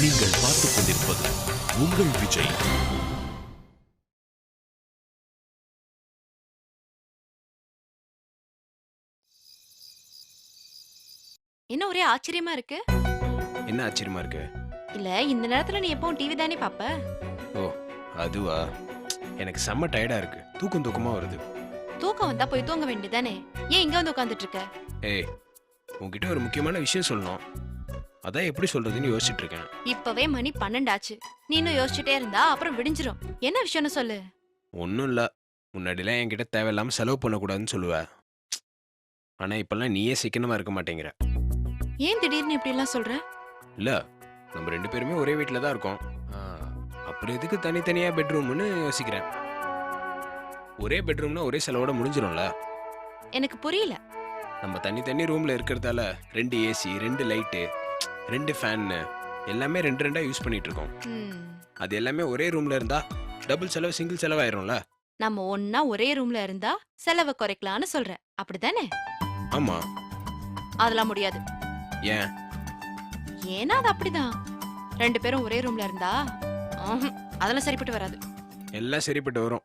நீங்கள் பார்த்துக் கொண்டிருப்பது உங்கள் விஜய். என்ன ஒரே ஆச்சரியமா இருக்கு? என்ன ஆச்சரியமா இருக்கு? இல்ல இந்த நேரத்துல நீ எப்பவும் டிவி தானே பாப்ப? ஓ அதுவா? எனக்கு செம்ம டயர்டா இருக்கு. தூக்கமா வருது. தூக்கம் வந்தா போய் தூங்க வேண்டியதானே? ஏன் இங்க வந்து உட்கார்ந்துட்டு இருக்க? ஏய், உன்கிட்ட ஒரு முக்கியமான விஷயம் சொல்லணும். அதான் எப்படி சொல்றதுன்னு யோசிச்சுட்டு இருக்கேன். இப்பவே மணி 12 ஆச்சு. நீ இன்னும் யோசிச்சுட்டே இருந்தா அப்புறம் விடிஞ்சிரும். என்ன விஷயம்னு சொல்லு. ஒன்றும் இல்லை. முன்னாடிலாம் என்கிட்ட தேவையில்லாம செலவு பண்ணக்கூடாதுன்னு சொல்லுவ. ஆனா இப்பெல்லாம் நீயே சிக்கனமா இருக்க மாட்டேங்கிற. ஏன் திடீர்னு இப்படி எல்லாம் சொல்ற? இல்ல, நம்ம 2 பேருமே ஒரே வீட்டில் தான் இருக்கோம். அப்புறம் எதுக்கு தனித்தனியா பெட்ரூம்னு யோசிக்கிறேன். ஒரே பெட்ரூம்னா ஒரே செலவோட முடிஞ்சிடும்ல. எனக்கு புரியல. நம்ம தனி ரூம்ல இருக்கிறதால 2 ஏசி, 2 லைட்டு, 2 ஃபேன் எல்லாமே 2 யூஸ் பண்ணிட்டு இருக்கோம். அது எல்லாமே ஒரே ரூம்ல இருந்தா டபுள் செலவு சிங்கிள் செலவாயிரும்ல. நம்ம ஒன்னா ஒரே ரூம்ல இருந்தா செலவை குறைக்கலாம்னு சொல்ற, அப்படிதானே? ஆமா. அதெல்லாம் முடியாது. ஏன்? ஏன்னா அது அப்படிதான். 2 பேரும் ஒரே ரூம்ல இருந்தா அதெல்லாம் சரிப்பட்டு வராது. எல்லாம் சரிப்பட்டு வரும்.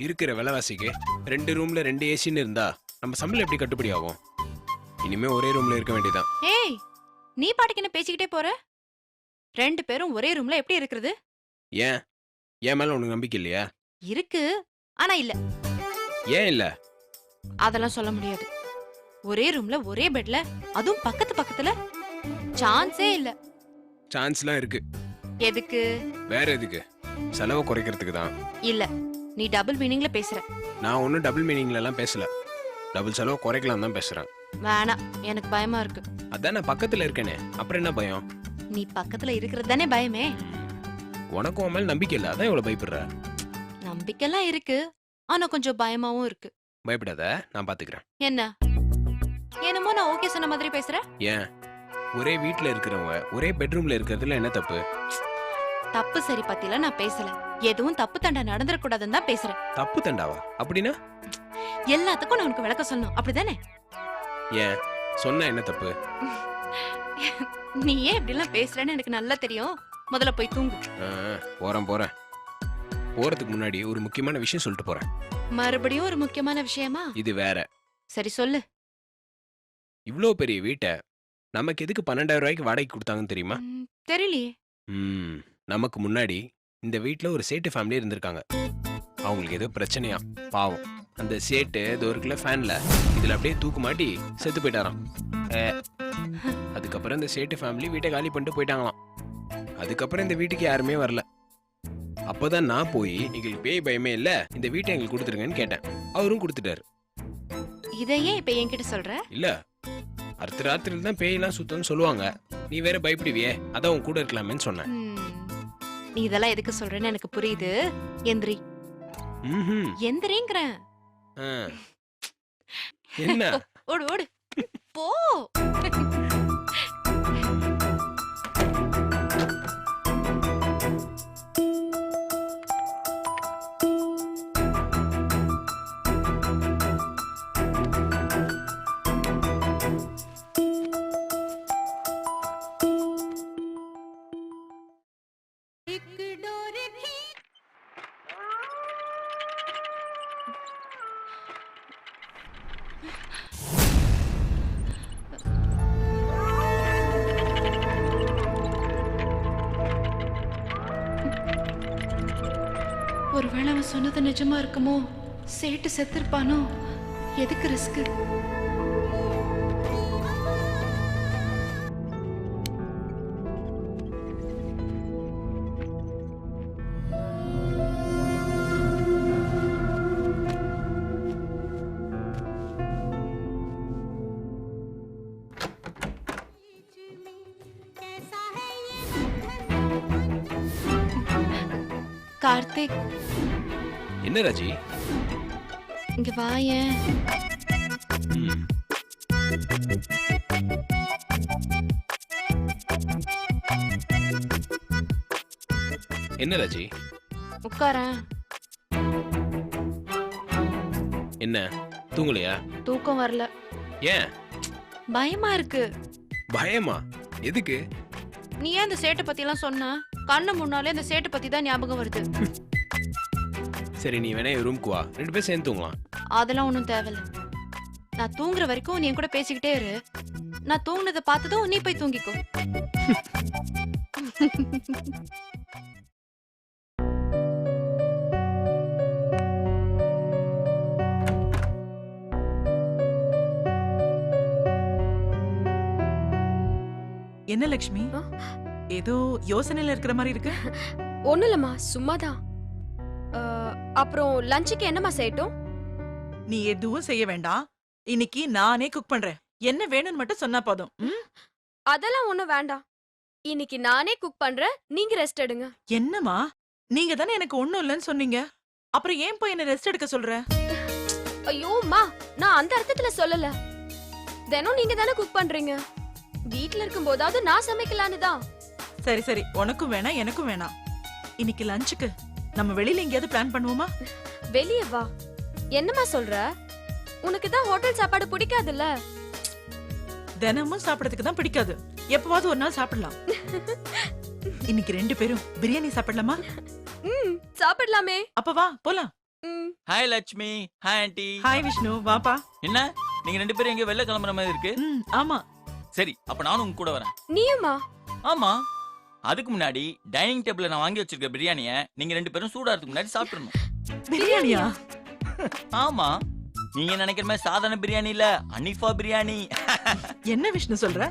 இருக்கிற விலைவாசிக்கு 2 ரூம்ல 2 ஏசின்னு இருந்தா நம்ம சம்பளம் எப்படி கட்டுப்படி ஆகும்? இனிமே ஒரே ரூம்ல இருக்க வேண்டியதான். ஏய், நீ பாட்டுக்கு என்ன பேசிக்கிட்டே போற? 2 பேரும் ஒரே ரூம்ல எப்படி இருக்கிறது? ஏன்? என் மேல உனக்கு நம்பிக்கை இல்லையா? இருக்கு, ஆனா இல்ல. ஏன் இல்ல? அதெல்லாம் சொல்ல முடியாது. ஒரே ரூம்ல ஒரே பெட்ல, அதுவும் பக்கத்துல சான்ஸே இல்ல. சான்ஸ்லாம் இருக்கு. எதுக்கு? வேற எதுக்கு? செலவை குறைக்கிறதுக்கு தான். இல்ல, நீ டபுள் மீனிங்ல பேசுற. நான் ஒன்னும் டபுள் மீனிங்ல எல்லாம் பேசல. டபுள் செலவு குறைக்கலாம் தான் பேசுறேன். வேணாம், எனக்கு பயமா இருக்கு. அதான் நான் பக்கத்துல இருக்கேனே, அப்புறம் என்ன பயம்? நீ பக்கத்துல இருக்கிறது தானே பயமே. உனக்கும் உன் மேல நம்பிக்கை இல்ல, அதான் இவ்வளவு பயப்படுற. நம்பிக்கைலாம் இருக்கு, ஆனா கொஞ்சம் பயமாவும் இருக்கு. பயப்படாத, நான் பாத்துக்கிறேன். என்ன என்னமோ நான் ஓகே சொன்ன மாதிரி பேசுற? ஏன்? ஒரே வீட்ல இருக்கிறவங்க ஒரே பெட்ரூம்ல இருக்கிறதுல என்ன தப்பு? தப்பு சரி பத்தில நான் பேசல. எதுவும் தப்பு தண்டா நடந்துடக்கூடாதுன்னு தான் பேசுறேன். தப்பு தண்டாவா? அப்படின்னா எல்லாத்துக்கும் நான் உனக்கு விளக்கம் சொல்லணும், அப்படிதானே? ஏன்? சொன்னா என்ன தப்பு? நீ ஏன் இப்படி எல்லாம் பேசுறேன்னு எனக்கு நல்லா தெரியும். முதல்ல போய் தூங்கு. போறேன். போறதுக்கு முன்னாடி ஒரு முக்கியமான விஷயம் சொல்லிட்டு போறேன். மறுபடியும் ஒரு முக்கியமான விஷயமா? இது வேற. சரி சொல்லு. இவ்ளோ பெரிய வீட்டை நமக்கு எதுக்கு 12,000 ரூபாய்க்கு வாடகைக்கு கொடுத்தாங்கன்னு தெரியுமா? தெரியலையே. நமக்கு முன்னாடி இந்த வீட்ல ஒரு சேட்டு ஃபேமிலி இருந்திருக்காங்க. அவங்களுக்கு ஏதோ பிரச்சனையா, பாவம். அந்த சேட்டு ஏதோ இருக்குல்ல ஃபேன்ல, இதுல அப்படியே தூக்கு மாட்டி செத்து போயிட்டாராம். அதுக்கப்புறம் இந்த சேட்டு ஃபேமிலி வீட்டை காலி பண்ணிட்டு போயிட்டாங்களாம். அதுக்கப்புறம் இந்த வீட்டுக்கு யாருமே வரல. அப்பதான் நான் போய் எங்களுக்கு பேய் பயமே இல்ல, இந்த வீட்டை எங்களுக்கு கொடுத்துருங்கன்னு கேட்டேன். அவரும் கொடுத்துட்டாரு. இதையே இப்ப என்கிட்ட சொல்ற? இல்ல, அடுத்த ராத்திரில தான் பேயெல்லாம் சுத்தம்னு சொல்லுவாங்க. நீ வேற பயப்படுவியே, அதான் உன் கூட இருக்கலாமேன்னு சொன்னேன். நீ இதெல்லாம் எதுக்கு சொல்றேன்னு எனக்கு புரியுது. எந்திரி. எந்திரிங்கறேன். என்ன? ஓடு ஓடு போ. ஒருவேளை அவன் சொன்னது நிஜமா இருக்குமோ? சேட்டு செத்துருப்பானோ? எதுக்கு ரிஸ்க்? கார்த்திக், என்ன ராஜி? இங்க வாயேன். என்ன ராஜி? உட்காரேன். என்ன தூங்கலையா? தூக்கம் வரல. ஏன்? பயமா இருக்கு. பயமா? எதுக்கு? நீ ஏன் இந்த சேட்டை பத்தி எல்லாம் சொன்ன? கண்ணு முன்னாலே இந்த சேட்டை பத்தி தான் ஞாபகம் வருது. சரி நீ வேணா ரூம்க்கு வா, 2 பேரும் சேர்ந்து தூங்கலாம். அதெல்லாம் ஒண்ணும் தேவையில்ல. நான் தூங்குற வரைக்கும் நீ என் கூட பேசிக்கிட்டே இரு. நான் தூங்குனதை பார்த்ததும் நீ போய் தூங்கிக்கோ. என்ன லட்சுமி, ஏதோ யோசனையில இருக்கிற மாதிரி இருக்கு. ஒண்ணும் இல்லம்மா, சும்மாதான். அப்புறம் லஞ்சுக்கு என்னம்மா செய்யட்டும்? நீ எதுவும் செய்ய வேண்டாம், இன்னைக்கு நானே குக் பண்றேன். என்ன வேணும்னு மட்டும் சொன்னா போதும். அதெல்லாம் ஒண்ணும் வேண்டாம். இன்னைக்கு நானே குக் பண்றேன், நீங்க ரெஸ்ட் எடுங்க. என்னம்மா, நீங்க தானே எனக்கு ஒண்ணும் இல்லைன்னு சொன்னீங்க, அப்புறம் ஏன் போய் என்ன ரெஸ்ட் எடுக்க சொல்ற? ஐயோம்மா, நான் அந்த அர்த்தத்துல சொல்லல. தினம் நீங்க தானே குக் பண்றீங்க, வீட்ல இருக்கும் போதாவது நான் சமைக்கலான்னு தான். சரி சரி, உனக்கும் வேணாம் எனக்கும் வேணாம். இன்னைக்கு லஞ்சுக்கு நம்ம வெளியில எங்கேயாவது பிளான் பண்ணுவோமா? வெளிய வா. என்னம்மா சொல்ற? உனக்கு தான் ஹோட்டல் சாப்பாடு பிடிக்காதுல்ல? தினமும் சாப்பிடறதுக்கு தான் பிடிக்காது, எப்பவாவது ஒரு நாள் சாப்பிடலாம். இன்னைக்கு 2 பேரும் பிரியாணி சாப்பிடலாமா? சாப்பிடலாமே. அப்ப வா போலாம். Hi Lakshmi. Hi aunty. Hi Vishnu, வாப்பா. என்ன நீங்க 2 பேரும் எங்க வெளில கிளம்புற மாதிரி இருக்கு? ஆமா. சரி, அப்ப நானும் உங்க கூட வரேன். நீயுமா? ஆமா. அதுக்கு முன்னாடி டைனிங் டேபிள்ல நான் வாங்கி வச்சிருக்க பிரியாணிய நீங்க 2 பேரும் சூடாறதுக்கு முன்னாடி சாப்பிடணும். பிரியாணியா? ஆமா, நீங்க நினைக்கிற மாதிரி சாதாரண பிரியாணி இல்ல, ஹனீஃபா பிரியாணி. என்ன விஷ்ணு சொல்ற?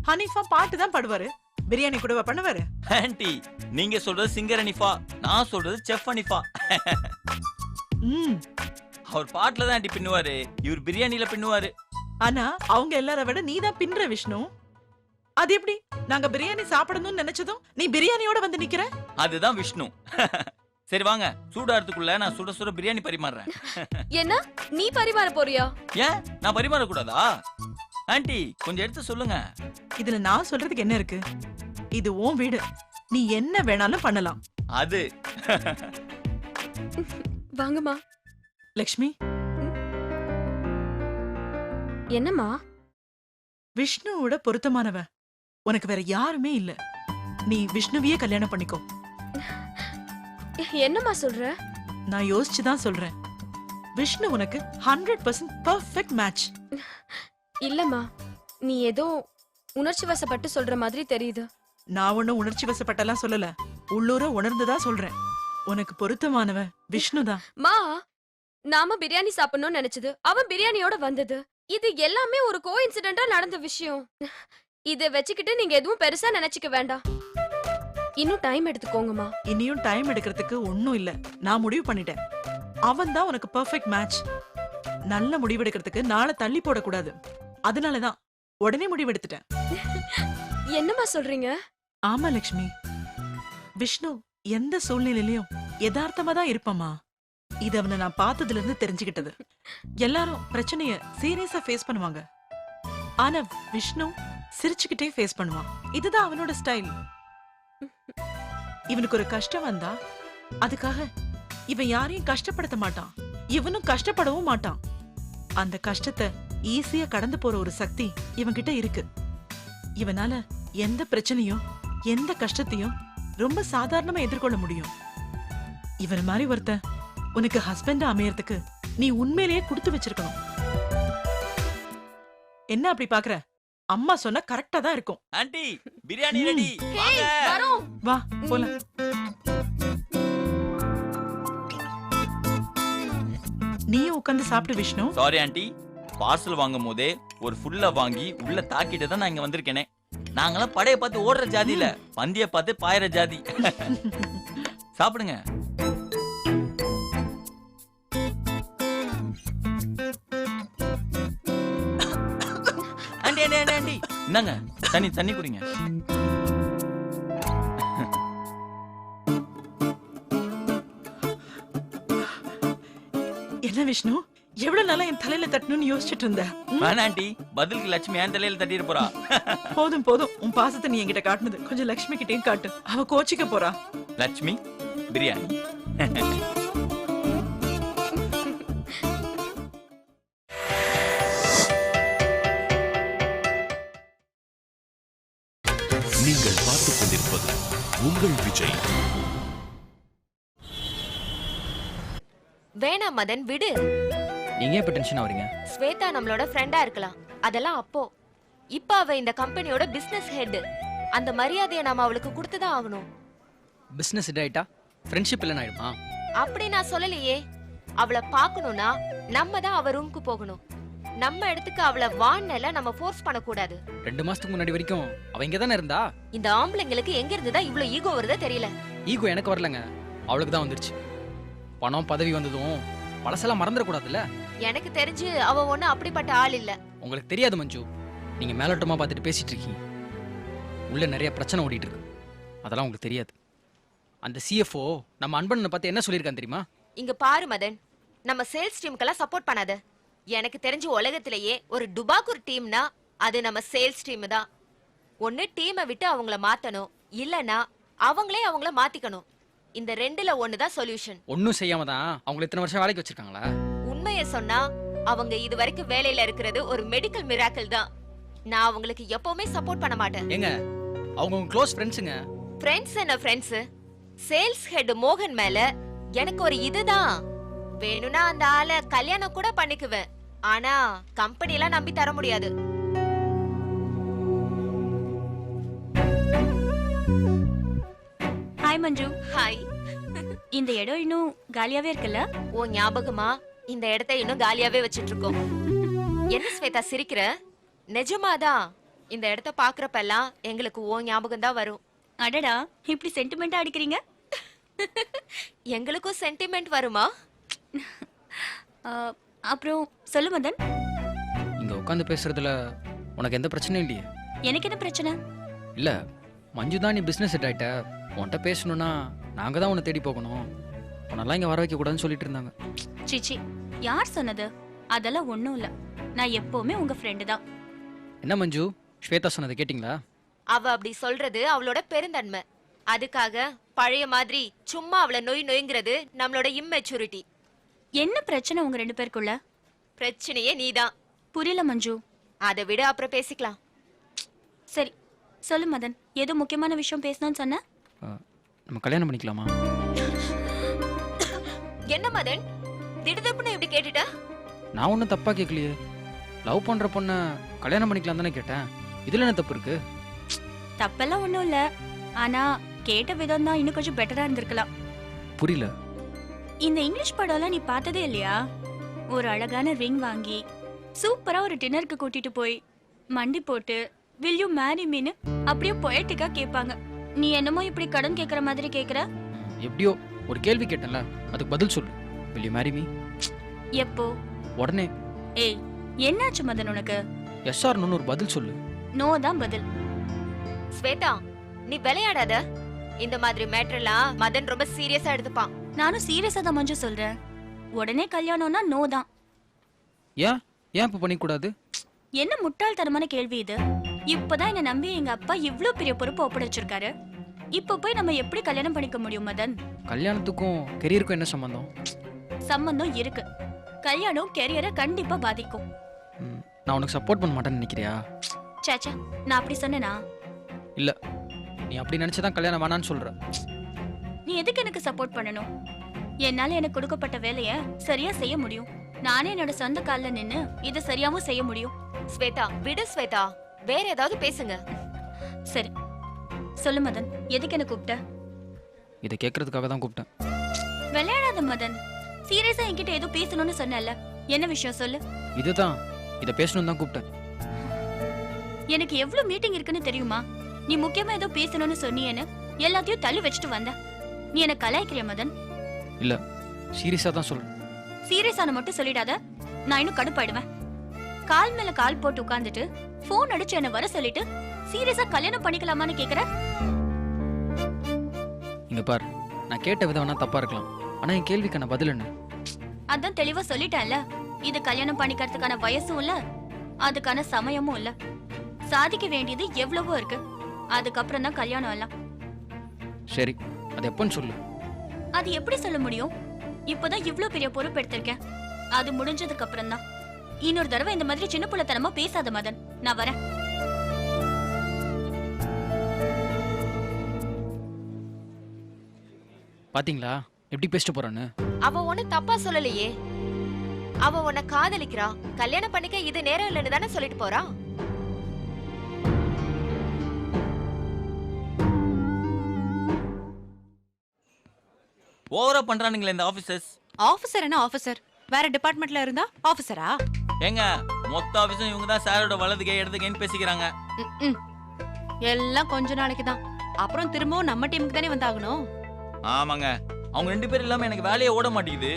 ஹனீஃபா பாட்டு தான் பாடுவாரு, பிரியாணி கூடவா பண்ணுவாரு? ஆண்டி, நீங்க சொல்றது சிங்கர் ஹனீஃபா, நான் சொல்றது செஃப் ஹனீஃபா. அவர் பாட்டுல தான் ஆண்டி பின்னுவாரு, இவர் பிரியாணில பின்னுவாரு. ஆனா அவங்க எல்லார விட நீதான் பின்ற விஷ்ணு. அது எப்படி? நாங்க பிரியாணி சாப்பிடணும்னு நினைச்சதும் நீ பிரியாணியோட வந்து நிக்கிற? அதுதான் விஷ்ணு. சரி வாங்க, சூடாறதுக்குள்ள நான் சுட சுட பிரியாணி பரிமாறுறேன். என்ன நீ பரிமாற போறியா? ஏன் நான் பரிமாற கூடாதா? ஆண்டி கொஞ்சம் எடுத்து சொல்லுங்க. இதுல நான் சொல்றதுக்கு என்ன இருக்கு? இது உன் வீடு, நீ என்ன வேணாலும் பண்ணலாம். அது வாங்கம்மா. லக்ஷ்மி, என்னம்மா? விஷ்ணுவோட பொருத்தமானவ உனக்கு வேற யாருமே இல்ல. நீ விஷ்ணுவையே கல்யாணம் பண்ணிக்கோ. என்னம்மா சொல்ற? நான் யோசிச்சுதான் சொல்றேன். விஷ்ணு உனக்கு 100% பெர்ஃபெக்ட் மேட்ச். இல்லம்மா, நீ ஏதோ உணர்ச்சி வசப்பட்டு சொல்ற மாதிரி தெரியுது. நான் ஒண்ணும் உணர்ச்சி வசப்பட்டெல்லாம் சொல்லல, உள்ளூர உணர்ந்துதான் சொல்றேன். உனக்கு பொருத்தமானவ விஷ்ணுதான். மா, நாம பிரியாணி சாப்பிடணும்னு நினைச்சது அவன் பிரியாணியோட வந்தது. இது எல்லாமே ஒரு கோஇன்சிடென்ட்டா நடந்த விஷயம். இத வச்சுக்கிட்டு நீங்க எதுவும் பெருசா நினைச்சுக்க வேண்டாம். இன்னும் டைம் எடுத்துக்கோங்கம்மா. இனியும் டைம் எடுக்கிறதுக்கு ஒண்ணும் இல்ல, நான் முடிவு பண்ணிட்டேன். அவன் தான் உனக்கு பெர்ஃபெக்ட் மேட்ச். நல்ல முடிவு எடுக்கிறதுக்கு நாளை தள்ளி போடக்கூடாது, அதனாலதான் உடனே முடிவு எடுத்துட்டேன். என்னம்மா சொல்றீங்க? ஆமா லக்ஷ்மி, விஷ்ணு எந்த சூழ்நிலையிலயும் யதார்த்தமா தான் இருப்பமா. இது அவனை நான் பார்த்ததுல இருந்து தெரிஞ்சுக்கிட்டது. எல்லாரும் பிரச்சனைய சீரியஸா ஃபேஸ் பண்ணுவாங்க, ஆனா விஷ்ணு சிரிச்சுக்கிட்டே ஃபேஸ் பண்ணுவான். இதுதான் அவனோட ஸ்டைல். இவனுக்கு ஒரு கஷ்டம் வந்தா அதுக்காக இவன் யாரையும் கஷ்டப்படுத்த மாட்டான், இவனும் கஷ்டப்படவும் மாட்டான். அந்த கஷ்டத்தை ஈஸியா கடந்து போற ஒரு சக்தி இவன்கிட்ட இருக்கு. இவனால எந்த பிரச்சனையும் எந்த கஷ்டத்தையும் ரொம்ப சாதாரணமா எதிர்கொள்ள முடியும். இவன் மாதிரி ஒருத்தன் உனக்கு ஹஸ்பண்டா அமையறதுக்கு நீ உண்மையிலேயே கொடுத்து வச்சிருக்கணும். என்ன அப்படி பாக்குற? அம்மா சொன்ன கரெக்டா தான் இருக்கும். Aunty biryani ready. வாங்க வரோம். வா போலாம். நீயும் உட்கார்ந்து சாப்பிட்டு விஷ்ணு. சாரி ஆண்டி, பார்சல் வாங்கும் போதே ஒரு ஃபுல்லா வாங்கி உள்ள தாக்கிட்டு தான் நான் இங்க வந்திருக்கேனே. நாங்களாம் படைய பார்த்து ஓடுற ஜாதி இல்ல, பந்திய பார்த்து பாயற ஜாதி. சாப்பிடுங்க. ஆண்டி ஆண்டி ஆண்டி என்னங்க, தண்ணி தண்ணி குடிங்க. என்ன விஷ்ணு, எவ்வளவு நாளா என் தலையில தட்டணும்னு யோசிச்சுட்டு இருந்த? வேணா ஆண்டி, பதிலுக்கு லட்சுமி என் தலையில தட்டிட்டு போறா. போதும் போதும், உன் பாசத்தை நீ என்கிட்ட காட்டுனது கொஞ்சம் லட்சுமி கிட்டயும் காட்டு, அவ கோச்சிக்க போறா. லட்சுமி பிரியாணி. நீ நீங்கள் பார்த்துக் கொண்டிருப்பது உங்கள் விஜய். வேணாம் மதன், விடு. நீங்க ஏன் இப்ப டென்ஷன் ஆவறீங்க? ஸ்வேதா நம்மளோட ஃப்ரெண்டா இருக்கலாம், அதெல்லாம் அப்போ. இப்ப அவ இந்த கம்பெனியோட பிசினஸ் ஹெட். அந்த மரியாதையை நாம அவளுக்கு கொடுத்துதான் ஆகணும். பிசினஸ் ஹெட் ஆயிட்டா ஃப்ரெண்ட்ஷிப் இல்லைன்னு ஆயிடுமா? அப்படி நான் சொல்லலையே. அவளை பார்க்கணும்னா நம்ம தான் அவ ரூமுக்கு போகணும். நம்ம இடத்துக்கு அவளை வான்னல நம்ம ஃபோர்ஸ் பண்ண கூடாது. 2 மாசத்துக்கு முன்னாடி வரைக்கும் அவ இங்க தானே இருந்தா. இந்த ஆம்பளைங்களுக்கு எங்க இருந்துதான் இவ்ளோ ஈகோ வருதோ தெரியல. ஈகோ எனக்கு வரலங்க, அவளுக்கு தான் வந்துருச்சு. பணம் பதவி வந்ததும் பழசெல்லாம் மறந்துட கூடாதுல்ல. எனக்கு தெரிஞ்சு அவ ஒண்ணு அப்படிப்பட்ட ஆள் இல்ல. உங்களுக்கு தெரியாது மஞ்சு, நீங்க மேலோட்டமா பார்த்துட்டு பேசிட்டு இருக்கீங்க. உள்ள நிறைய பிரச்சனை ஓடிட்டு இருக்கு, அதெல்லாம் உங்களுக்கு தெரியாது. அந்த சிஎஃப்ஓ நம்ம அன்பண்ணனை பார்த்து என்ன சொல்லியிருக்கான் தெரியுமா? இங்க பாரு மதன், நம்ம சேல்ஸ் டீமுக்கெல்லாம் சப்போர்ட் பண்ணாத. எனக்கு தெரிஞ்ச உலகத்திலேயே ஒரு டுபாக்கூர் டீம்னா அது நம்ம சேல்ஸ் டீம் தான். ஒன்னு டீமை விட்டு அவங்கள மாத்தணும், இல்லனா அவங்களே அவங்கள மாத்திக்கணும். இந்த ரெண்டுல ஒண்ணுதான் சொல்யூஷன். ஒன்னும் செய்யாம தான் அவங்களை இத்தனை வருஷம் வேலைக்கு வச்சிருக்காங்களா? உண்மையை சொன்னா அவங்க இது வரைக்கும் வேலையில இருக்கிறது ஒரு மெடிக்கல் மிராக்கிள் தான். நான் அவங்களுக்கு எப்பவுமே சப்போர்ட் பண்ண மாட்டேன். ஏங்க, அவங்க உங்க க்ளோஸ் ஃப்ரெண்ட்ஸுங்க. ஃப்ரெண்ட்ஸ் என்ன ஃப்ரெண்ட்ஸ்? சேல்ஸ் ஹெட் மோகன் மேல எனக்கு ஒரு இதுதான். வேணும்னா அந்த ஆளை கல்யாணம் கூட பண்ணிக்குவேன். ஆனா கம்பெனி எல்லாம் நம்பி தர முடியாது. ஹாய் மஞ்சு. ஹாய். இந்த இடம் இன்னும் காலியாவே இருக்குல்ல? ஓ ஞாபகமா? இந்த இடத்தை இன்னும் காலியாவே வச்சிட்டு இருக்கோம். என்ன ஸ்வேதா சிரிக்கிற? நிஜமாதான். இந்த இடத்தை பாக்குறப்பெல்லாம் எங்களுக்கு ஓ ஞாபகம் தான் வரும். அடடா, இப்படி சென்டிமெண்டா அடிக்கிறீங்க. எங்களுக்கும் சென்டிமெண்ட் வருமா? அப்புறம் சொல்லு மதன். இங்க உட்காந்து பேசுறதுல உனக்கு எந்த பிரச்சனையும் இல்லையே? எனக்கு என்ன பிரச்சனை? இல்ல மஞ்சு தான் நீ பிசினஸ் செட் ஆயிட்ட, உன்கிட்ட பேசணும்னா நாங்க தான் உன்னை தேடி போகணும், உன்னெல்லாம் இங்க வர வைக்க கூடாதுன்னு சொல்லிட்டு இருந்தாங்க. சிச்சி, யார் சொன்னது? அதெல்லாம் ஒண்ணும் இல்ல. நான் எப்பவுமே உங்க ஃப்ரெண்டு தான். என்ன மஞ்சு, ஸ்வேதா சொன்னதை கேட்டிங்களா? அவ அப்படி சொல்றது அவளோட பெருந்தன்மை. அதுக்காக பழைய மாதிரி சும்மா அவளை நொய் நொய்ங்கிறது நம்மளோட இம்மெச்சூரிட்டி. என்ன பிரச்சனை உங்க 2 பேருக்குள்ள? பிரச்சனையே நீதான். புரியல மஞ்சு. அதை விட அப்புறம் பேசிக்கலாம். சரி சொல்லு மதன், ஏதோ முக்கியமான விஷயம் பேசணும்னு சொன்ன. நம்ம கல்யாணம் பண்ணிக்கலாமா? என்ன மதன், திடுதப்புன்னு இப்படி கேட்டுட்ட? நான் ஒன்றும் தப்பா கேட்கலையே. லவ் பண்ற பொண்ண கல்யாணம் பண்ணிக்கலாம் தானே கேட்டேன். இதுல என்ன தப்பு இருக்கு? தப்பெல்லாம் ஒண்ணும் இல்ல. ஆனா கேட்ட விதம் தான் இன்னும் கொஞ்சம் பெட்டரா இருந்திருக்கலாம். புரியல. இந்த இங்கிலீஷ் படம்லாம் நீ பார்த்ததே இல்லையா? ஒரு அழகான ரிங் வாங்கி சூப்பரா ஒரு டின்னருக்கு கூட்டிட்டு போய் மண்டி போட்டு will you marry meன்னு அப்படியே பொயட்டிக்கா கேட்பாங்க. நீ என்னமோ இப்படி கடன் கேக்குற மாதிரி கேக்குற. எப்படியோ ஒரு கேள்வி கேட்டேன்ல, அதுக்கு பதில் சொல்லு. will you marry me? எப்போ? உடனே. ஏய், என்னாச்சு மதன் உனக்கு? எஸ் ஆர் நோன்னு ஒரு பதில் சொல்லு. நோ தான் பதில். ஸ்வேதா, நீ விளையாடாத. இந்த மாதிரி மேட்டர்லாம் மதன் ரொம்ப சீரியஸா எடுத்துப்பான். நானும் சீரியஸா தான் மஞ்சு சொல்றேன். உடனே கல்யாணம்னா நோ தான். ஏன் ஏன் இப்ப பண்ணிக்கூடாது? என்ன முட்டாள்தனமான கேள்வி இது? இப்பதான் என்ன நம்பி எங்க அப்பா இவ்ளோ பெரிய பொறுப்பு ஒப்படைச்சிருக்காரு. இப்ப போய் நம்ம எப்படி கல்யாணம் பண்ணிக்க முடியும் மதன்? கல்யாணத்துக்கும் கெரியருக்கும் என்ன சம்பந்தம்? சம்பந்தம் இருக்கு. கல்யாணம் கெரியரை கண்டிப்பா பாதிக்கும். நான் உனக்கு சப்போர்ட் பண்ண மாட்டேன்னு நினைக்கிறியா? சேச்சா, நான் அப்படி சொன்னேனா? இல்ல, நீ அப்படி நினைச்சதான் கல்யாணம் வேணான்னு சொல்ற. நீ எதுக்கு எனக்கு சப்போர்ட் பண்ணணும்? என்னால எனக்கு கொடுக்கப்பட்ட வேலைய சரியா செய்ய முடியும். நானே என்னோட சொந்த கால்ல நின்னு இதை சரியாவும் செய்ய முடியும். ஸ்வேதா, விடு ஸ்வேதா. வேற ஏதாவது பேசுங்க. சரி சொல்லு மதன், எதுக்கு என்ன கூப்பிட்ட? இதை கேட்கறதுக்காக தான் கூப்பிட்டேன். விளையாடாத மதன், சீரியஸா என்கிட்ட ஏதோ பேசணும்னு சொன்னல. என்ன விஷயம் சொல்லு. இதுதான், இதை பேசணும் தான் கூப்பிட்டேன். எனக்கு எவ்வளவு மீட்டிங் இருக்குன்னு தெரியுமா? நீ முக்கியமா ஏதோ பேசணும்னு சொன்னியேன்னு எல்லாத்தையும் தள்ளி வச்சுட்டு வந்த. நீ என்ன கலாய்க்கிறிய மதன்? இல்ல, சீரியஸா தான் சொல்றேன். சீரியஸான மட்டும் சொல்லிடாத, நான் இன்னும் கடுப்பாயிடுவேன். கால் மேல கால் போட்டு உட்கார்ந்துட்டு போன் அடிச்சு என்ன வர சொல்லிட்டு சீரியஸா கல்யாணம் பண்ணிக்கலாமான்னு கேக்குற. இங்க பார், நான் கேட்ட விதம் வேணா தப்பா இருக்கலாம், ஆனா என் கேள்விக்கான பதில் என்ன? அதான் தெளிவா சொல்லிட்டேன்ல. இது கல்யாணம் பண்ணிக்கிறதுக்கான வயசும் இல்ல, அதுக்கான சமயமும் இல்ல. சாதிக்க வேண்டியது எவ்வளவோ இருக்கு. அதுக்கப்புறம் தான் கல்யாணம் எல்லாம். சரி, அது எப்பன்னு சொல்லு. அது எப்படி சொல்ல முடியும்? இப்பதான் இவ்ளோ பெரிய பொறுப்பு எடுத்திருக்கேன். அது முடிஞ்சதுக்கு அப்புறம் தான். இன்னொரு தடவை இந்த மாதிரி சின்ன புள்ளத்தனமா பேசாத மதன். நான் வரேன். பாத்தீங்களா எப்படி பேசிட்டு போறான்னு? அவ ஒண்ணு தப்பா சொல்லலையே. அவ உன்னை காதலிக்கிறா, கல்யாணம் பண்ணிக்க இது நேரம் இல்லைன்னு தானே சொல்லிட்டு போறா. ஓவரா பண்றானுங்களே இந்த ஆபீசர்ஸ். ஆபீசர் என்ன ஆபீசர்? வேற டிபார்ட்மெண்ட்ல இருந்தா ஆபீசரா? ஏங்க மொத்த ஆபீஸும் இவங்க தான் சாரோட வலது கை இடது கைன்னு பேசிக்கிறாங்க. ம்ம். எல்லாம் கொஞ்ச நாளைக்கு தான். அப்புறம் திரும்பவும் நம்ம டீமுக்கு தானே வந்தாகணும். ஆமாங்க, அவங்க 2 பேரும் இல்லாம எனக்கு வேலையே ஓட மாட்டேங்குது.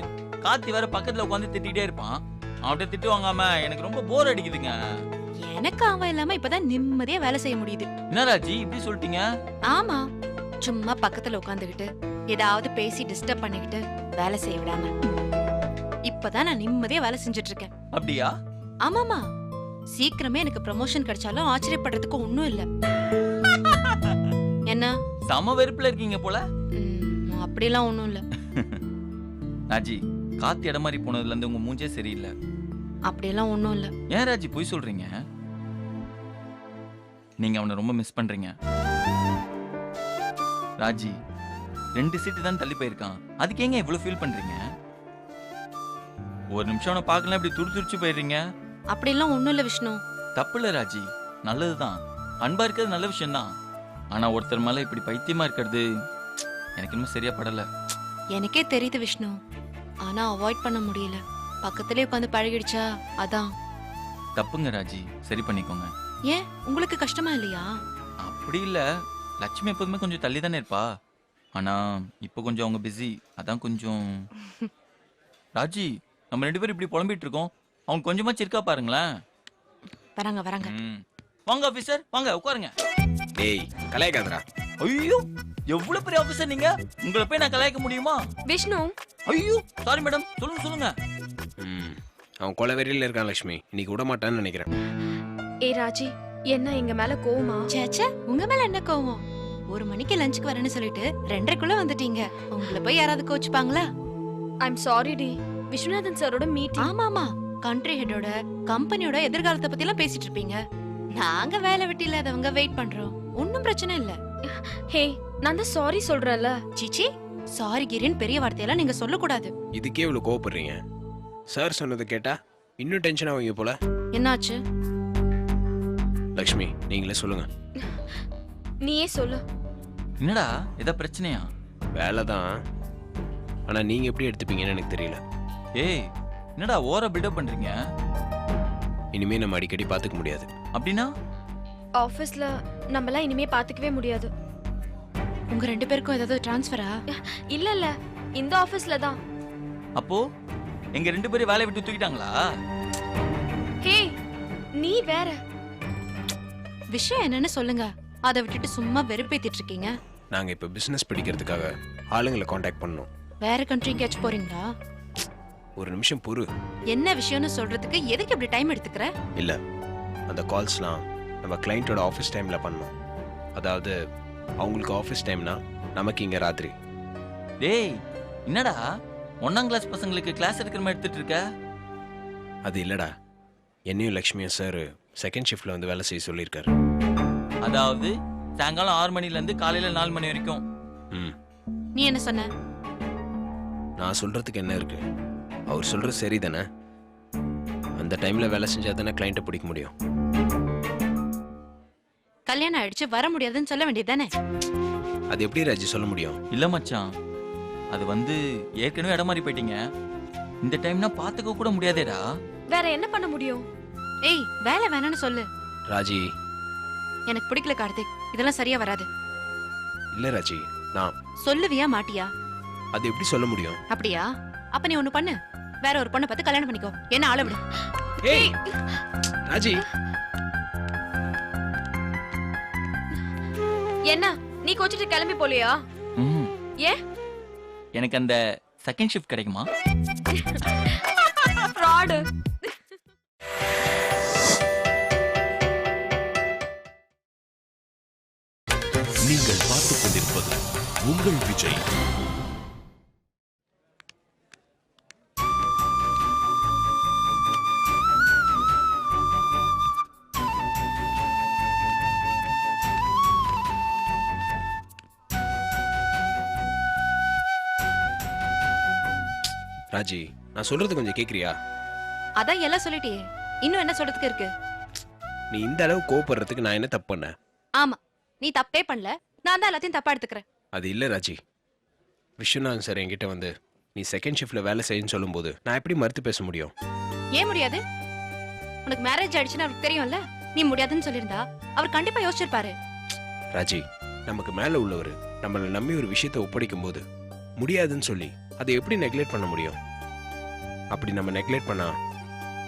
கார்த்தி வேற பக்கத்துல உட்காந்து திட்டிகிட்டே இருப்பான். அவன்கிட்ட திட்டு வாங்காம எனக்கு ரொம்ப போர் அடிக்குதுங்க. எனக்கு அவன் இல்லாம இப்பதான் நிம்மதியா வேலை செய்ய முடியுது. என்ன ராஜி இப்படி சொல்லிட்டீங்க? ஆமா, சும்மா பக்கத்துல உட்காந்துக்கிட்டு ஏதாவது பேசி டிஸ்டர்ப் பண்ணிக்கிட்டு வேலை செய்ய விடாம இப்பதான் நான் நிம்மதியா வேலை செஞ்சுட்டு இருக்கேன். அப்படியா? ஆமாமா, சீக்கிரமே எனக்கு ப்ரமோஷன் கிடைச்சாலும் ஆச்சரியப்படுறதுக்கு ஒண்ணும் இல்ல. என்ன சம வெறுப்புல இருக்கீங்க போல. அப்படிலாம் ஒண்ணும் இல்ல. ராஜி, காத்து இடம் மாதிரி போனதுல இருந்து உங்க மூஞ்சே சரியில்லை. அப்படியெல்லாம் ஒண்ணும் இல்ல. ஏன் ராஜி போய் சொல்றீங்க? நீங்க அவனை ரொம்ப மிஸ் பண்றீங்க. ராஜி 2 சீட்டு தான் தள்ளி போயிருக்கான், அதுக்கு ஏங்க இவ்வளவு ஃபீல் பண்றீங்க? ஒரு நிமிஷம் அவனை பார்க்கலாம் இப்படி துடிச்சு போயிடுறீங்க. அப்படியெல்லாம் ஒண்ணும் இல்ல விஷ்ணு. தப்பு இல்ல ராஜி, நல்லதுதான். அன்பா இருக்கிறது நல்ல விஷயம் தான். ஆனா ஒருத்தர் மேல இப்படி பைத்தியமா இருக்கிறது எனக்கு இன்னும் சரியா படல. எனக்கே தெரியுது விஷ்ணு, ஆனா அவாய்ட் பண்ண முடியல. பக்கத்திலே உட்காந்து பழகிடுச்சா அதான். தப்புங்க ராஜி, சரி பண்ணிக்கோங்க. ஏன் உங்களுக்கு கஷ்டமா இல்லையா? அப்படி இல்ல, லட்சுமி எப்போதுமே கொஞ்சம் தள்ளி தானே இருப்பா. ஆனா இப்போ கொஞ்சம் அவங்க பிஸி, அதான் கொஞ்சம். ராஜி, நம்ம 2 பேரும் இப்படி புலம்பிட்டு இருக்கோம், அவங்க கொஞ்சமா சிரிக்கா பாருங்களேன். வராங்க வராங்க. வாங்க ஆபீசர், வாங்க உட்காருங்க. டேய் கலாய்க்காதடா. ஐயோ, எவ்வளவு பெரிய ஆபீசர் நீங்க, உங்களை போய் நான் கலாய்க்க முடியுமா? விஷ்ணு, ஐயோ சாரி மேடம், சொல்லுங்க சொல்லுங்க. அவன் கொலவெறியில இருக்கான் லட்சுமி, இன்னைக்கு விட மாட்டான்னு நினைக்கிறேன். ஏ ராஜி, என்ன எங்க மேல கோவமா? சேச்சே, உங்க மேல என்ன கோவம்? 1 மணிக்கு லஞ்சுக்கு வரேன்னு சொல்லிட்டு 2:30க்குள்ள வந்துட்டீங்க. உங்களை போய் யாராவது கோச்சுப்பாங்களா? ஐம் சாரி டி, விஸ்வநாதன் சாரோட மீட்டிங். ஆமாமா, கண்ட்ரி ஹெட்டோட கம்பெனியோட எதிர்காலத்தை பத்தி எல்லாம் பேசிட்டு இருப்பீங்க. நாங்க வேலை வெட்டி இல்லாதவங்க வெயிட் பண்றோம். ஒன்னும் பிரச்சனை இல்ல. ஹே, நான் தான் சாரி சொல்றேன்ல. சிச்சி, சாரி கிரின் பெரிய வார்த்தையெல்லாம் நீங்க சொல்லக்கூடாது. இதுக்கே இவ்வளவு கோவப்படுறீங்க? சார் சொன்னதை கேட்டா இன்னும் டென்ஷன் ஆவீங்க போல. என்னாச்சு? லட்சுமி நீங்களே சொல்லுங்க. நீயே சொல்லு. என்னடா ஏதா பிரச்சனையா? வேலை தான், ஆனா நீங்க எப்படி எடுத்துப்பீங்கன்னு எனக்கு தெரியல. ஏய், என்னடா ஓவரா பில்டப் பண்றீங்க? இனிமே நம்ம அடிக்கடி பாத்துக்க முடியாது. அப்படின்னா ஆபீஸ்ல நம்மலாம் இனிமே பாத்துக்கவே முடியாது. உங்க 2 பேருக்கும் ஏதாவது டிரான்ஸ்ஃபரா? இல்ல இல்ல, இந்த ஆபீஸ்ல தான். அப்போ எங்க 2 பேரும் வேலையை விட்டு தூக்கிட்டாங்களா? ஹே, நீ வேற. விஷயம் என்னன்னு சொல்லுங்க. அதை விட்டுட்டு சும்மா வெறுப்பேத்திட்டு இருக்கீங்க. நாங்க இப்ப பிசினஸ் படிக்கிறதுக்காக ஆளுங்களை காண்டாக்ட் பண்ணோம். வேற கண்ட்ரி எங்கேயாச்சும் போறீங்களா? ஒரு நிமிஷம் பொறு. என்ன விஷயம்னு சொல்றதுக்கு எதுக்கு இப்படி டைம் எடுத்துக்கிற? இல்ல, அந்த கால்ஸ்லாம் நம்ம கிளையண்டோட ஆஃபீஸ் டைம்ல பண்ணோம். அதாவது அவங்களுக்கு ஆஃபீஸ் டைம்னா நமக்கு இங்க ராத்திரி. டேய், என்னடா 1ஆம் கிளாஸ் பசங்களுக்கு கிளாஸ் எடுக்கிற மாதிரி எடுத்துட்டு இருக்க? அது இல்லடா, என்னையும் லட்சுமியும் சார் செகண்ட் ஷிஃப்ட்ல வந்து வேலை செய்ய சொல்லியிருக்காரு. அதாவது சாயங்காலம் 6 மணில இருந்து காலையில 4 மணி வரைக்கும். நீ என்ன சொன்ன? நான் சொல்றதுக்கு என்ன இருக்கு, அவர் சொல்றது சரிதானே. அந்த டைம்ல வேலை செஞ்சா தானே கிளைண்ட்டை பிடிக்க முடியும். கல்யாணம் ஆயிடுச்சு வர முடியாதுன்னு சொல்ல வேண்டியதானே? அது எப்படி ராஜி சொல்ல முடியும்? இல்ல மச்சான், அது வந்து ஏற்கனவே இடம் மாறி போயிட்டீங்க. இந்த டைம்னா பாத்துக்க கூட முடியாதேடா. வேற என்ன பண்ண முடியும்? ஏய், வேலை வேணாம்னு சொல்லு. ராஜி, எனக்கு பிடிக்கல கார்த்திக், இதெல்லாம் சரியா வராது. இல்ல ராஜி, நான் சொல்லுவியா மாட்டியா? அது எப்படி சொல்ல முடியும்? அப்படியா? அப்ப நீ ஒண்ணு பண்ணு, வேற ஒரு பொண்ணை பார்த்து கல்யாணம் பண்ணிக்கோ. என்ன ஆள விடு. ஏய் ராஜி, என்ன நீ கோச்சிட்டு கிளம்பி போலியா? ஏன்? எனக்கு அந்த செகண்ட் ஷிஃப்ட் கிடைக்குமா? ஃப்ராட். நீங்கள் பார்த்துக் கொண்டிருப்பது உங்கள் விஜய். ராஜி, நான் சொல்றது கொஞ்சம் கேக்குறியா? அதான் எல்லாம் சொல்லிட்டியே, இன்னும் என்ன சொல்றதுக்கு இருக்கு? நீ இந்த அளவு கோவப்படுறதுக்கு நான் என்ன தப்பு பண்ணேன்? ஆமா, நீ தப்பே பண்ணல, நான் தான் எல்லாத்தையும் தப்பா எடுத்துக்கிறேன். அது இல்ல ராஜி. விஸ்வநாதன் சார் என்கிட்ட வந்து நீ செகண்ட் ஷிஃப்ட்ல வேலை செய்யன்னு சொல்லும்போது நான் எப்படி மறுத்து பேச முடியும்? ஏன் முடியாது? உனக்கு மேரேஜ் ஆயிடுச்சுன்னு அவருக்கு தெரியும்ல. நீ முடியாதுன்னு சொல்லியிருந்தா அவர் கண்டிப்பா யோசிச்சிருப்பாரு. ராஜி, நமக்கு மேல உள்ளவர் நம்மளை நம்பி ஒரு விஷயத்தை ஒப்படைக்கும் போது முடியாதுன்னு சொல்லி அதை எப்படி நெக்லெக்ட் பண்ண முடியும்? அப்படி நம்ம நெக்லெக்ட் பண்ணா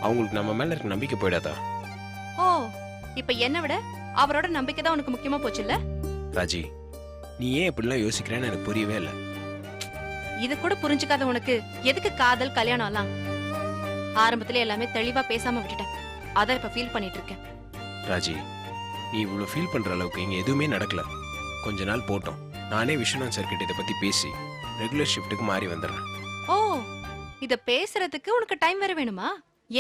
அவங்களுக்கு நம்ம மேல இருக்க நம்பிக்கை போயிடாதா? ஓ, இப்ப என்ன விட அவரோட நம்பிக்கை தான் உனக்கு முக்கியமா போச்சுல்ல? ராஜி, நீ ஏன் இப்படிலாம் யோசிக்கிறேன்னு எனக்கு புரியவே இல்லை. இது கூட புரிஞ்சுக்காத உனக்கு எதுக்கு காதல் கல்யாணம் எல்லாம்? ஆரம்பத்துல எல்லாமே தெளிவா பேசாம விட்டுட்டேன், அதான் இப்ப ஃபீல் பண்ணிட்டு இருக்கேன். ராஜி, நீ இவ்வளவு ஃபீல் பண்ற அளவுக்கு இங்க எதுவுமே நடக்கல. கொஞ்ச நாள் போட்டோம், நானே விஸ்வநாத் சார் கிட்ட இதை பத்தி பேசி ரெகுலர் ஷிஃப்ட்டுக்கு மாறி வந்துடுறேன். ஓ, இத பேசுறதுக்கு உனக்கு டைம் வேற வேணுமா?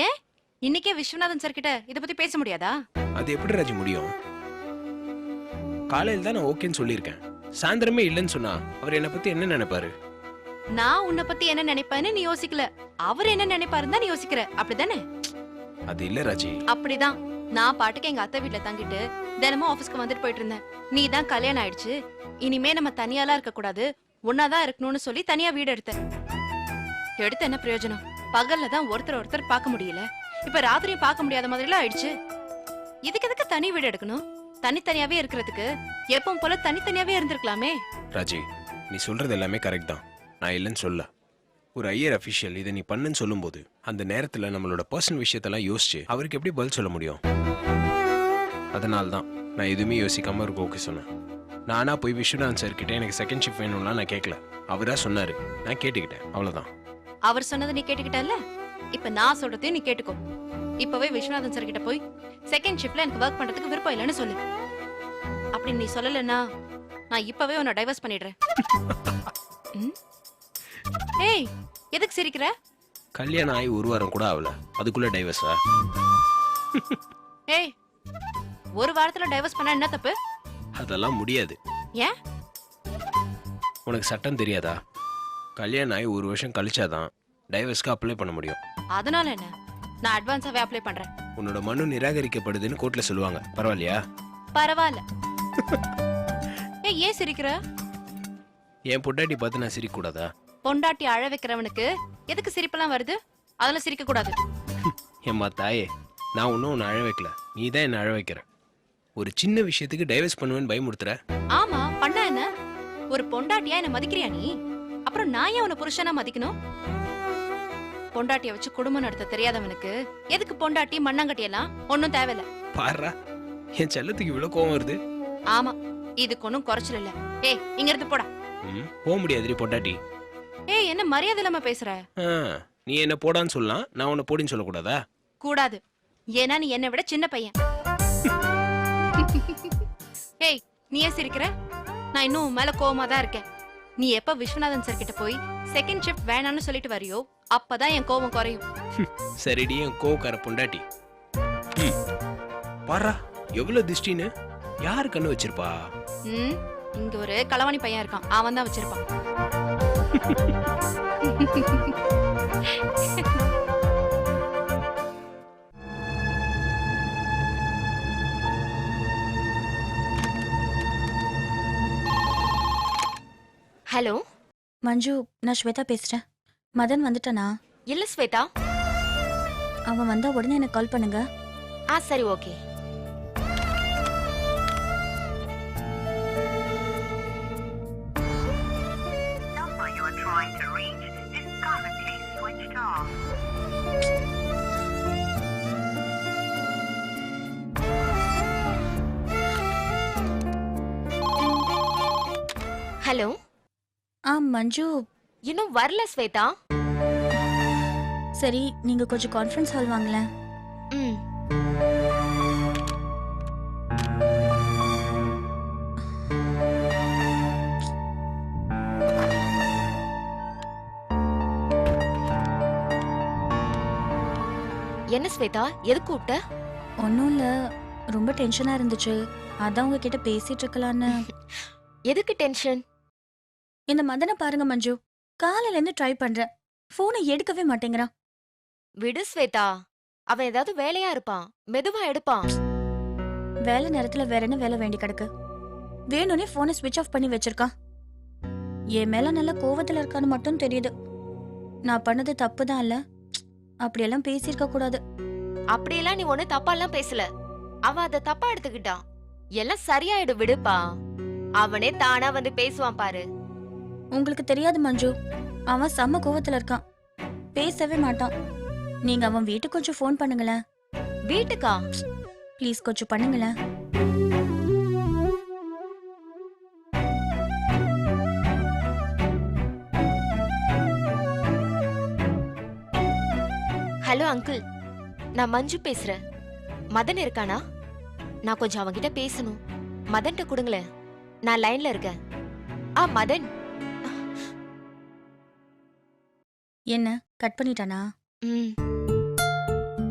ஏன் இன்னைக்கே விஸ்வநாதன் சார் கிட்ட இத பத்தி பேச முடியாதா? அது எப்படி ராஜி முடியும்? காலையில் தான் நான் ஓகேன்னு சொல்லியிருக்கேன். சாயந்தரமே இல்லைன்னு சொன்னா அவர் என்னை பத்தி என்ன நினைப்பாரு? நான் உன்னை பத்தி என்ன நினைப்பேன்னு நீ யோசிக்கல, அவர் என்ன நினைப்பாருன்னு தான் நீ யோசிக்கிற, அப்படிதானே? அது இல்ல ராஜி. அப்படிதான். நான் பாட்டுக்கு எங்க அத்தை வீட்ல தங்கிட்டு தினமும் ஆபீஸ்க்கு வந்துட்டு போயிட்டு இருந்தேன். நீ தான் கல்யாணம் ஆயிடுச்சு, இனிமே நம்ம தனியாலாம் இருக்க கூடாது, ஒன்னாதான் இருக்கணும்னு சொல்லி தனியா வீடு எடுத்தேன். எடுத்த என்ன பிரயோஜனம்? பகல்ல தான் ஒருத்தர் பார்க்க முடியல, இப்ப ராத்திரியும் பார்க்க முடியாத மாதிரி எல்லாம் ஆயிடுச்சு. இதுக்கு எதுக்கு தனி வீடு எடுக்கணும்? தனித்தனியாவே இருக்கிறதுக்கு எப்பவும் போல தனித்தனியாவே இருந்திருக்கலாமே. ராஜி, நீ சொல்றது எல்லாமே கரெக்ட் தான், நான் இல்லைன்னு சொல்ல. ஒரு ஐயர் அஃபிஷியல் இதை நீ பண்ணுன்னு சொல்லும்போது அந்த நேரத்தில் நம்மளோட பர்சனல் விஷயத்தெல்லாம் யோசிச்சு அவருக்கு எப்படி பதில் சொல்ல முடியும்? அதனால தான் நான் எதுவுமே யோசிக்காம இருக்கு ஓகே சொன்னேன். நானா போய் விஸ்வநாதன் சார் கிட்ட எனக்கு செகண்ட் ஷிஃப்ட் வேணும்லாம் நான் கேட்கல, அவரா சொன்னாரு, நான் கேட்டுக்கிட்டேன், அவ்வளவுதான். அவர் சொன்னதை நீ கேட்டுக்கிட்டல்ல, இப்ப நான் சொல்றதையும் நீ கேட்டுக்கோ. இப்பவே விஸ்வநாதன் சார் கிட்ட போய் செகண்ட் ஷிஃப்ட்ல எனக்கு ஒர்க் பண்றதுக்கு விருப்பம் இல்லைன்னு சொல்லு. அப்படி நீ சொல்லலன்னா நான் இப்பவே உன்னை டைவர்ஸ் பண்ணிடுறேன். ஏய், எதுக்கு சிரிக்கிற? கல்யாணம் ஆகி ஒரு வாரம் கூட ஆகல, அதுக்குள்ள டைவர்ஸா? ஏய், ஒரு வாரத்துல டைவர்ஸ் பண்ணா என்ன தப்பு? அதெல்லாம் முடியாது. ஏன்? உனக்கு சட்டம் தெரியாதா? கல்யாணம் ஆகி ஒரு வருஷம் கழிச்சாதான் டைவர்ஸ்க்கு அப்ளை பண்ண முடியும். அதனால என்ன, நான் அட்வான்ஸாவே அப்ளை பண்றேன். உன்னோட மனு நிராகரிக்கப்படுதுன்னு கோர்ட்ல சொல்லுவாங்க, பரவாயில்லையா? பரவாயில்ல. ஏய், ஏன் சிரிக்கிற? என் பொண்டாட்டி பார்த்து நான் சிரிக்க கூடாதா? பொண்டாட்டி அழ வைக்கிறவனுக்கு எதுக்கு சிரிப்பெல்லாம் வருது? அதெல்லாம் சிரிக்க கூடாது. ஏம்மா தாயே, நான் ஒன்னும் உன்னை அழ வைக்கல, நீ தான் என்ன அழ வைக்கிற. ஒரு சின்ன விஷயத்துக்கு டைவர்ஸ் பண்ணுவேன்னு பயமுறுத்துற. ஆமா, பண்ணா என்ன? ஒரு பொண்டாட்டியா என்ன மதிக்கிறியா நீ? அப்புறம் நான் ஏன் உன்னை புருஷனா மதிக்கணும்? பொண்டாட்டிய வச்சு குடும்பம் நடத்த தெரியாதவனுக்கு எதுக்கு பொண்டாட்டி மண்ணாங்கட்டி எல்லாம் ஒன்னும் தேவையில்ல. பாரா, என் செல்லத்துக்கு இவ்வளவு கோவம் வருது. ஆமா, இதுக்கு ஒன்னும் குறைச்சல் இல்ல. ஏய், இங்க இருந்து போடா. போக முடியாதுடி பொண்டாட்டி. ஏய், என்ன மரியாதை இல்லாம பேசுற? நீ என்ன போடான்னு சொல்லலாம், நான் உன்னை போடின்னு சொல்லக்கூடாதா? கூடாது, ஏன்னா நீ என்னை விட சின்ன பையன். ஏய், நீ ஏன் சிரிக்கிற? நான் இன்னும் உன் மேல கோவமா தான் இருக்கேன். நீ எப்ப விஸ்வநாதன் சார் கிட்ட போய் செகண்ட் ஷிஃப்ட் வேணாம்னு சொல்லிட்டு வரியோ அப்பதான் என் கோவம் குறையும். சரிடி, என் கோவக்கார பொண்டாட்டி. பாரா, எவ்வளவு திஷ்டின்னு யாரு கண்ணு வச்சிருப்பா? இங்க ஒரு களவாணி பையன் இருக்கான், அவன் தான் வச்சிருப்பான். ஹலோ மஞ்சு, நான் ஸ்வேதா பேசுறேன். மதன் வந்துட்டானா? இல்ல ஸ்வேதா. அவன் வந்தா உடனே எனக்கு கால் பண்ணுங்க. சரி, ஓகே. ஹலோ. மஞ்சு, இன்னும் வரல ஸ்வேதா. சரி, நீங்க கொஞ்சம் கான்ஃபரன்ஸ் ஹால் வாங்களேன். என்ன ஸ்வேதா, எது கூப்பிட்ட? ஒன்றும் இல்லை, ரொம்ப டென்ஷனாக இருந்துச்சு, அதான் உங்ககிட்ட பேசிட்டு இருக்கலான்னு. எதுக்கு டென்ஷன்? இந்த மதனை பாருங்க மஞ்சு, காலையிலேருந்து ட்ரை பண்ணுறேன், போனை எடுக்கவே மாட்டேங்கிறான். விடு ஸ்வேதா, அவன் ஏதாவது வேலையா இருப்பான், மெதுவா எடுப்பான். வேலை நேரத்துல வேற என்ன வேலை வேண்டி கிடக்கு? வேணும்னே போனை ஸ்விட்ச் ஆஃப் பண்ணி வச்சிருக்கான். என் மேல நல்ல கோவத்துல இருக்கான்னு மட்டும் தெரியுது. நான் பண்ணது தப்பு தான் இல்ல, அப்படியெல்லாம் பேசியிருக்க கூடாது. அப்படியெல்லாம் நீ ஒண்ணு தப்பாலாம் பேசல. அவன் அதை தப்பா எடுத்துக்கிட்டான். எல்லாம் சரியாயிடும், விடுப்பா. அவனே தானா வந்து பேசுவான் பாரு. உங்களுக்கு தெரியாது மஞ்சு, அவன் செம்ம கோவத்துல இருக்கான், பேசவே மாட்டான். நீங்க அவன் வீட்டுக்கு கொஞ்சம் ஃபோன் பண்ணுங்களேன். வீட்டுக்கா? ப்ளீஸ் கொஞ்சம் பண்ணுங்களேன். ஹலோ அங்கிள், நான் மஞ்சு பேசுறேன். மதன் இருக்கானா? நான் கொஞ்சம் அவன்கிட்ட பேசணும். மதன்கிட்ட கொடுங்களேன், நான் லைன்ல இருக்கேன். மதன். என்ன கட் பண்ணிட்டானா? ம்.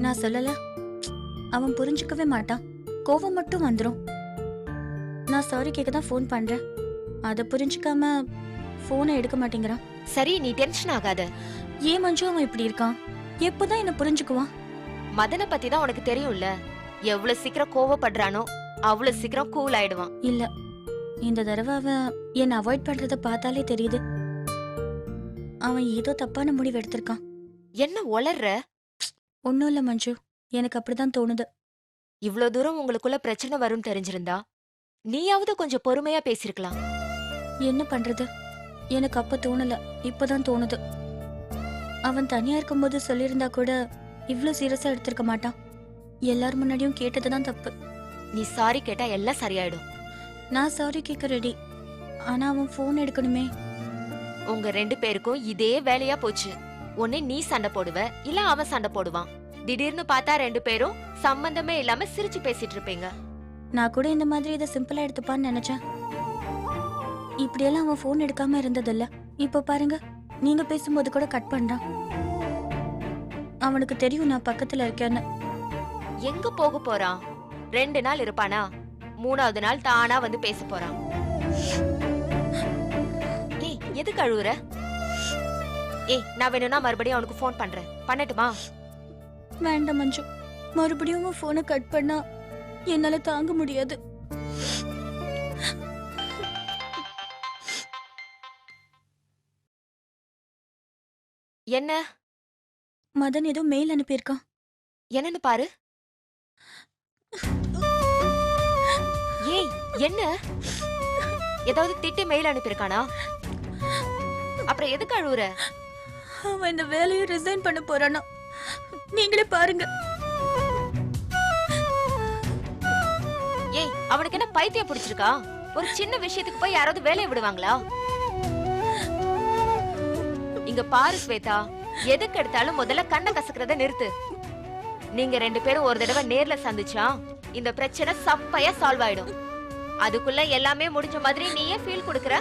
நான் சொல்லல, அவன் புரிஞ்சுக்கவே மாட்டான், கோவம் மட்டும் வந்துரும். நான் சாரி கேட்க தான் ஃபோன் பண்றேன், அதை புரிஞ்சுக்காம ஃபோனை எடுக்க மாட்டேங்கிறான். சரி, நீ டென்ஷன் ஆகாத. ஏன் மஞ்சு அவன் இப்படி இருக்கான்? எப்போதான் என்ன புரிஞ்சுக்குவான்? மதனை பத்தி தான் உனக்கு தெரியும்ல. எவ்வளவு சீக்கிரம் கோவப்படுறானோ அவ்வளவு சீக்கிரம் கூல் ஆயிடுவான். இல்ல, இந்த தடவை அவன் என்னை அவாய்ட் பண்றத பார்த்தாலே தெரியுது, அவன் ஏதோ தப்பான முடிவு எடுத்திருக்கான். என்ன உளர்ற? ஒன்னும் இல்ல மஞ்சு, எனக்கு அப்படிதான் தோணுது. இவ்ளோ தூரம் உங்களுக்குள்ள பிரச்சனை வரும் தெரிஞ்சிருந்தா நீயாவது கொஞ்சம் பொறுமையா பேசிருக்கலாம். என்ன பண்றது, எனக்கு அப்ப தோணல, இப்பதான் தோணுது. அவன் தனியா இருக்கும்போது சொல்லியிருந்தா கூட இவ்ளோ சீரியஸா எடுத்திருக்க மாட்டான். எல்லார் முன்னாடியும் கேட்டதுதான் தப்பு. நீ சாரி கேட்டா எல்லாம் சரியாயிடும். நான் சாரி கேட்க ரெடி, ஆனா அவன் போன் எடுக்கணுமே. உங்க 2 பேருக்கும் இதே வேலையா போச்சு. ஒண்ணு நீ சண்டை போடுவ, இல்ல அவன் சண்டை போடுவான். திடீர்னு பார்த்தா 2 பேரும் சம்பந்தமே இல்லாம சிரிச்சு பேசிட்டு இருப்பீங்க. நான் கூட இந்த மாதிரி இதை சிம்பிளா எடுத்துப்பான்னு நினைச்சேன். இப்படியெல்லாம் அவன் போன் எடுக்காம இருந்ததில்ல. இப்ப பாருங்க, நீங்க பேசும்போது கூட கட் பண்றான். அவனுக்கு தெரியும் நான் பக்கத்துல இருக்கேன்னு. எங்க போக போறான்? 2 நாள் இருப்பானா? 3வது நாள் தானா வந்து பேச போறான். ஏய், எதுக்கு அழுவுற? ஏய், நான் வேணும்னா மறுபடியும் அவனுக்கு ஃபோன் பண்றேன், பண்ணட்டுமா? வேண்டாம் மஞ்சு, மறுபடியும் அவன் போனை கட் பண்ணா என்னால தாங்க முடியாது. என்ன? மதன் ஏதோ மெயில் அனுப்பியிருக்கான். என்னன்னு பாரு. ஏய், என்ன? ஏதாவது திட்டி மெயில் அனுப்பியிருக்கானா? அப்புறம் எதுக்கு அழுவுற? அவன் இந்த வேலையை ரிசைன் பண்ண போறானா? நீங்களே பாருங்க. ஏய், அவனுக்கு என்ன பைத்தியம் பிடிச்சிருக்கா? ஒரு சின்ன விஷயத்துக்கு போய் யாராவது வேலையை விடுவாங்களா? இங்க பாரு ஸ்வேதா, எதுக்கு எடுத்தாலும் முதல்ல கண்ணை கசக்கிறத நிறுத்து. நீங்க 2 பேரும் ஒரு தடவை நேர்ல சந்திச்சா இந்த பிரச்சனை சப்பையா சால்வ் ஆயிடும். அதுக்குள்ள எல்லாமே முடிஞ்ச மாதிரி நீயே ஃபீல் கொடுக்கற.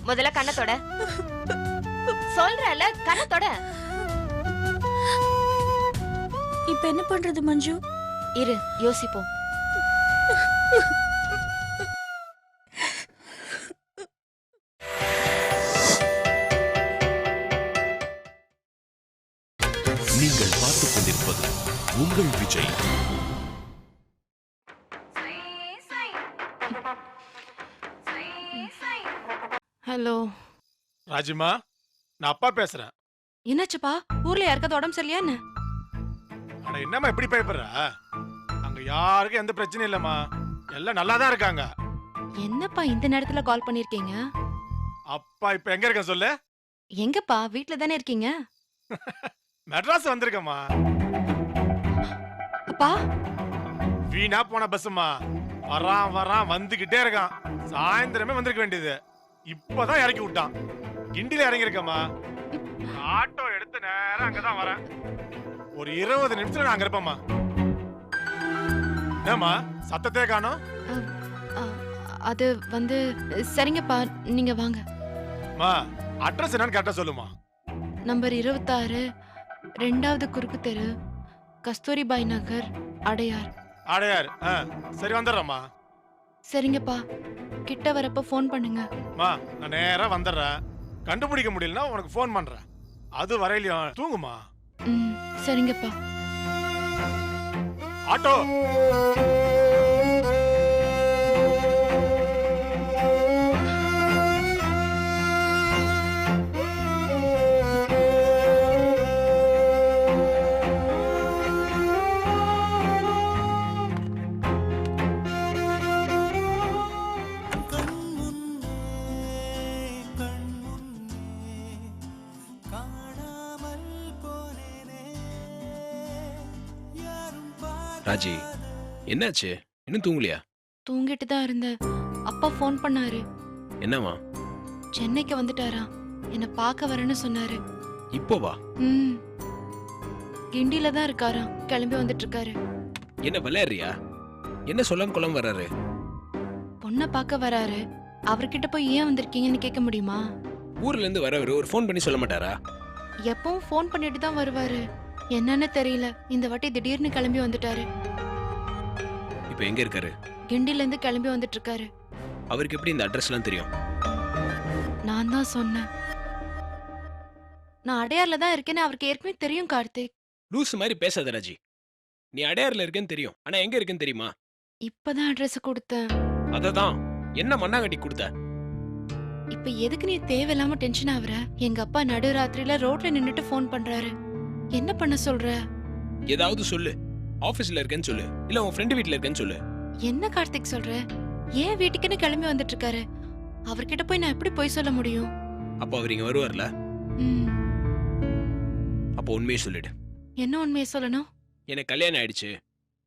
முதல்ல கண்ணத்தோட சொல்றல, கண்ணத்தோட. இப்ப என்ன பண்றது மஞ்சு? இரு, யோசிப்போம். நீங்கள் பார்த்துக் கொண்டிருப்பது உங்கள் விஜய். ஹலோ ராஜிமா, நான் அப்பா பேசுறேன். என்னாச்சுப்பா? ஊர்ல யாருக்காவது உடம்பு சரியான்னு? அட என்னம்மா இப்படி பயப்படுற? அங்க யாருக்கும் எந்த பிரச்சனையும் இல்லம்மா, எல்லாம் நல்லா தான் இருக்காங்க. என்னப்பா இந்த நேரத்துல கால் பண்ணிருக்கீங்க? அப்பா இப்ப எங்க இருக்க சொல்லு? எங்கப்பா? வீட்ல தானே இருக்கீங்க? மெட்ராஸ் வந்திருக்கம்மா. அப்பா, வீணா போன பஸ்ஸுமா, வரான் வரான் வந்துகிட்டே இருக்கான். சாயந்தரமே வந்திருக்க வேண்டியது, இப்பதான் இறக்கி விட்டான். கிண்டில இறங்கி இருக்கம்மா. ஆட்டோ எடுத்து நேரம் அங்கதான் வரேன். ஒரு 20 நிமிஷத்துல நான் அங்க இருப்பேம்மா. என்னம்மா சத்தத்தே காணோம்? அது வந்து சரிங்கப்பா, நீங்க வாங்க. மா, அட்ரஸ் என்னன்னு கரெக்டா சொல்லுமா. நம்பர் 26, 2வது குறுக்கு தெரு, கஸ்தூரிபாய் நகர், அடையார். அடையார். சரி வந்துடுறேம்மா. சரிங்கப்பா, கிட்ட வரப்ப ஃபோன் பண்ணுங்க. மா, நான் நேரா வந்துடுறேன். கண்டுபிடிக்க முடியலன்னா உனக்கு ஃபோன் பண்றேன். அது வரையிலையும் தூங்குமா. ம் சரிங்கப்பா. ஆட்டோ ராஜி, என்னாச்சு? இன்னும் தூங்கலையா? தூங்கிட்டு தான் இருந்தேன். அப்பா ஃபோன் பண்ணாரு. என்னவா? சென்னைக்கு வந்துட்டாரா, என்ன பார்க்க வரேன்னு சொன்னாரு. இப்போ வா. ம் கிண்டில தான் இருக்காராம், கிளம்பி வந்துட்டு இருக்காரு. என்ன விளையாடுறியா? என்ன சொல்லாம கொள்ளாம வர்றாரு? பொண்ணை பார்க்க வராரு. அவர்கிட்ட போய் ஏன் வந்திருக்கீங்கன்னு கேட்க முடியுமா? ஊர்ல இருந்து வரவர் ஒரு ஃபோன் பண்ணி சொல்ல மாட்டாரா? எப்பவும் ஃபோன் பண்ணிட்டு தான் வருவாரு. என்னன்னு தெரியல, இந்த வாட்டி திடீர்னு கிளம்பி வந்துட்டாரு. இப்போ எங்க இருக்காரு? கிண்டில இருந்து கிளம்பி வந்துட்டு இருக்காரு. அவருக்கு எப்படி இந்த அட்ரஸ்லாம் தெரியும்? நான் தான் சொன்னேன். நான் அடையார்ல தான் இருக்கேன்னு அவருக்கு ஏற்கனவே தெரியும் கார்த்திக். லூஸ் மாதிரி பேசாத ராஜி. நீ அடையாறுல இருக்கேன்னு தெரியும், ஆனா எங்க இருக்கேன்னு தெரியுமா? இப்பதான் அட்ரஸ் கொடுத்தேன். அததான் என்ன மண்ணாங்கட்டி கொடுத்த? இப்ப எதுக்கு நீ தேவையில்லாம டென்ஷன் ஆகுற? எங்க அப்பா நடுராத்திரியில ரோட்ல நின்னுட்டு ஃபோன் பண்றாரு. என்ன பண்ண சொல்ற? ஏதாவது சொல்லு. ஆபீஸ்ல இருக்கேன்னு சொல்லு, இல்ல உன் ஃப்ரெண்ட் வீட்ல இருக்கேன்னு சொல்லு. என்ன கார்த்திக் சொல்ற? ஏன் வீட்டுக்குன்னு கிளம்பி வந்துட்டு இருக்காரு? அவர்கிட்ட போய் நான் எப்படி போய் சொல்ல முடியும்? அப்ப அவர் இங்க வருவார்ல? ம், அப்போ உண்மையை சொல்லிடு. என்ன உண்மையை சொல்லணும்? எனக்கு கல்யாணம் ஆயிடுச்சு,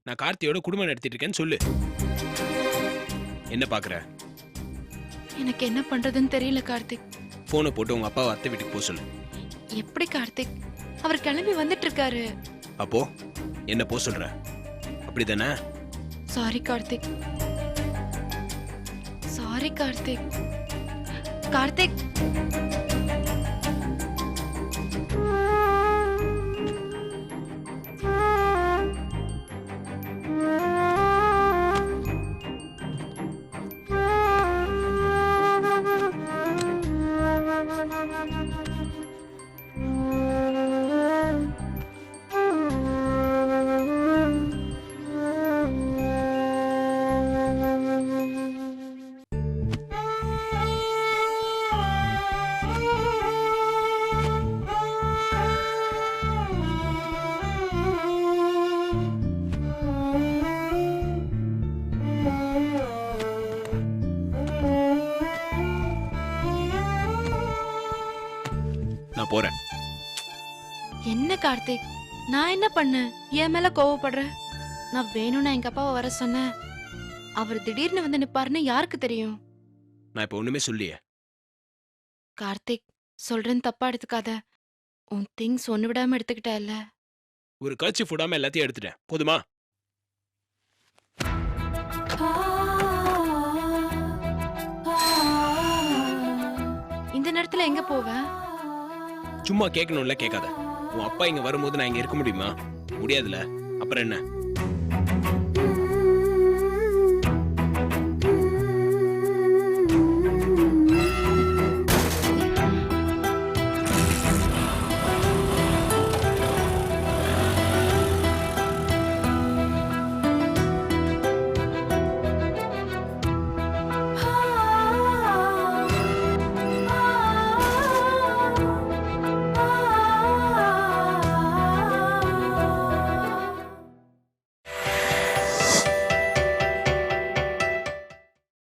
நான் கார்த்தியோட குடும்பம் நடத்திட்டு இருக்கேன்னு சொல்லு. என்ன பாக்குற? எனக்கு என்ன பண்றதுன்னு தெரியல கார்த்திக். போனை போட்டு உங்க அப்பாவை அத்தை வீட்டுக்கு போக சொல்லு. எப்படி கார்த்திக்? அவர் கிளம்பி வந்துட்டு இருக்காரு. அப்போ என்ன போக சொல்ற? அப்படிதானே? சாரி கார்த்திக். சாரி கார்த்திக். கார்த்திக் நான் போறேன். என்ன கார்த்திக்? நான் என்ன பண்ணேன்? என் மேல கோவப்படுற? நான் வேணும்னா எங்க அப்பாவை வர சொன்னேன். அவர் திடீர்னு வந்து நிப்பாருன்னு யாருக்கு தெரியும்? நான் இப்ப ஒண்ணுமே சொல்லியே. கார்த்திக், சொல்றேன்னு தப்பா எடுத்துக்காத. உன் திங்ஸ் ஒண்ணு விடாம எடுத்துக்கிட்டல. ஒரு கட்சி ஃபுடாம எல்லாத்தையும் எடுத்துட்டேன், போதுமா? இந்த நேரத்துல எங்க போவ? சும்மா கேட்கணும்ல, கேட்காத. உன் அப்பா இங்க வரும்போது நான் இங்க இருக்க முடியுமா? முடியாதுல. அப்புறம் என்ன?